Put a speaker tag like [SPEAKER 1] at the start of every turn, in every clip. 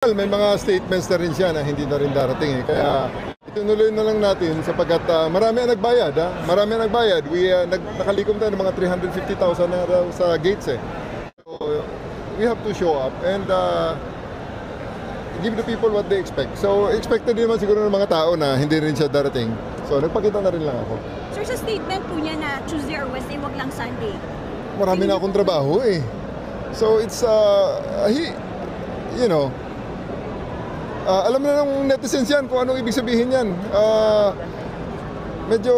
[SPEAKER 1] Well, may mga statements na rin siya na hindi na rin darating eh. Kaya itunuloy na lang natin sapagkat marami ang nagbayad. Marami ang nagbayad. Nakalikom tayo ng mga 350,000 na raw sa gates eh. So, we have to show up and give the people what they expect. So, expected din naman siguro ng mga tao na hindi rin siya darating. So, nagpakita na rin lang ako.
[SPEAKER 2] Sir, sa statement po niya na Tuesday or Wednesday, wag lang Sunday.
[SPEAKER 1] Marami na akong trabaho eh. So, it's, alam na ng netizens yan kung anong ibig sabihin yan. Medyo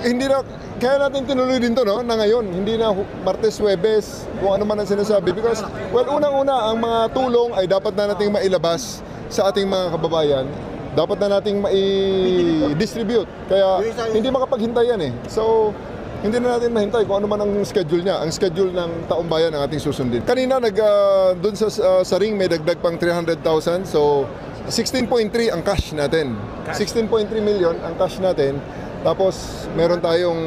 [SPEAKER 1] hindi na, kaya natin tinuloy din to, no, na ngayon. Hindi na Martes, Huwebes, kung ano man ang sinasabi. Because, well, unang-una, ang mga tulong ay dapat na nating mailabas sa ating mga kababayan. Dapat na nating mai-distribute. Kaya hindi makapaghintay yan eh. So, hindi na natin mahintay kung ano man ang schedule niya, ang schedule ng taong bayan ang ating susundin. Kanina doon sa ring may dagdag pang 300,000, so 16.3 ang cash natin. 16.3 million ang cash natin. Tapos meron tayong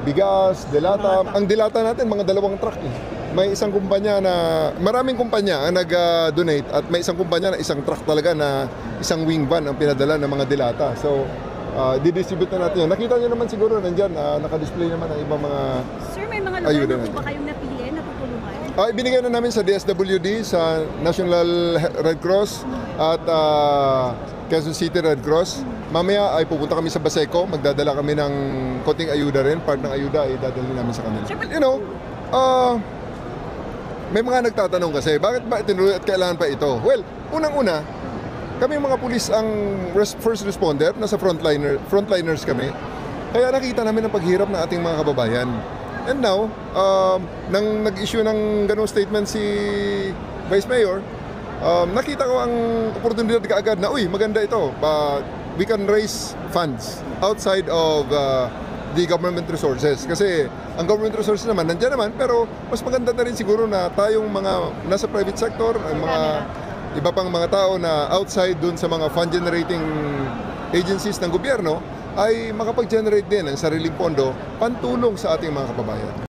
[SPEAKER 1] bigas, delata. Ang delata natin mga 2 truck eh. May isang kumpanya na, maraming kumpanya ang nag-donate at may isang kumpanya na isang truck talaga na isang wing van ang pinadala ng mga delata. So didistribute na natin yun. Nakita nyo naman siguro nandyan, naka-display naman ang ibang mga
[SPEAKER 2] Sir, may mga lugar na po ba kayong napili na tutulungan?
[SPEAKER 1] Ibinigay na namin sa DSWD, sa National Red Cross at Quezon City Red Cross. Mamaya ay pupunta kami sa Baseco, magdadala kami ng konting ayuda rin. Part ng ayuda ay dadalhin namin sa kanila. You know, may mga nagtatanong kasi, bakit ba itinuloy at kailangan pa ito? Well, unang-una, kami mga pulis ang first responder, nasa frontliners kami. Kaya nakita namin ang paghirap ng ating mga kababayan. And now, nang nag-issue ng ganung statement si Vice Mayor, nakita ko ang oportunidad kaagad na, uy, maganda ito. We can raise funds outside of the government resources. Kasi ang government resources naman, nandiyan naman, pero mas maganda na rin siguro na tayong mga nasa private sector, ang mga iba pang mga tao na outside dun sa mga fund generating agencies ng gobyerno ay makapag-generate din ng sariling pondo pantulong sa ating mga kababayan.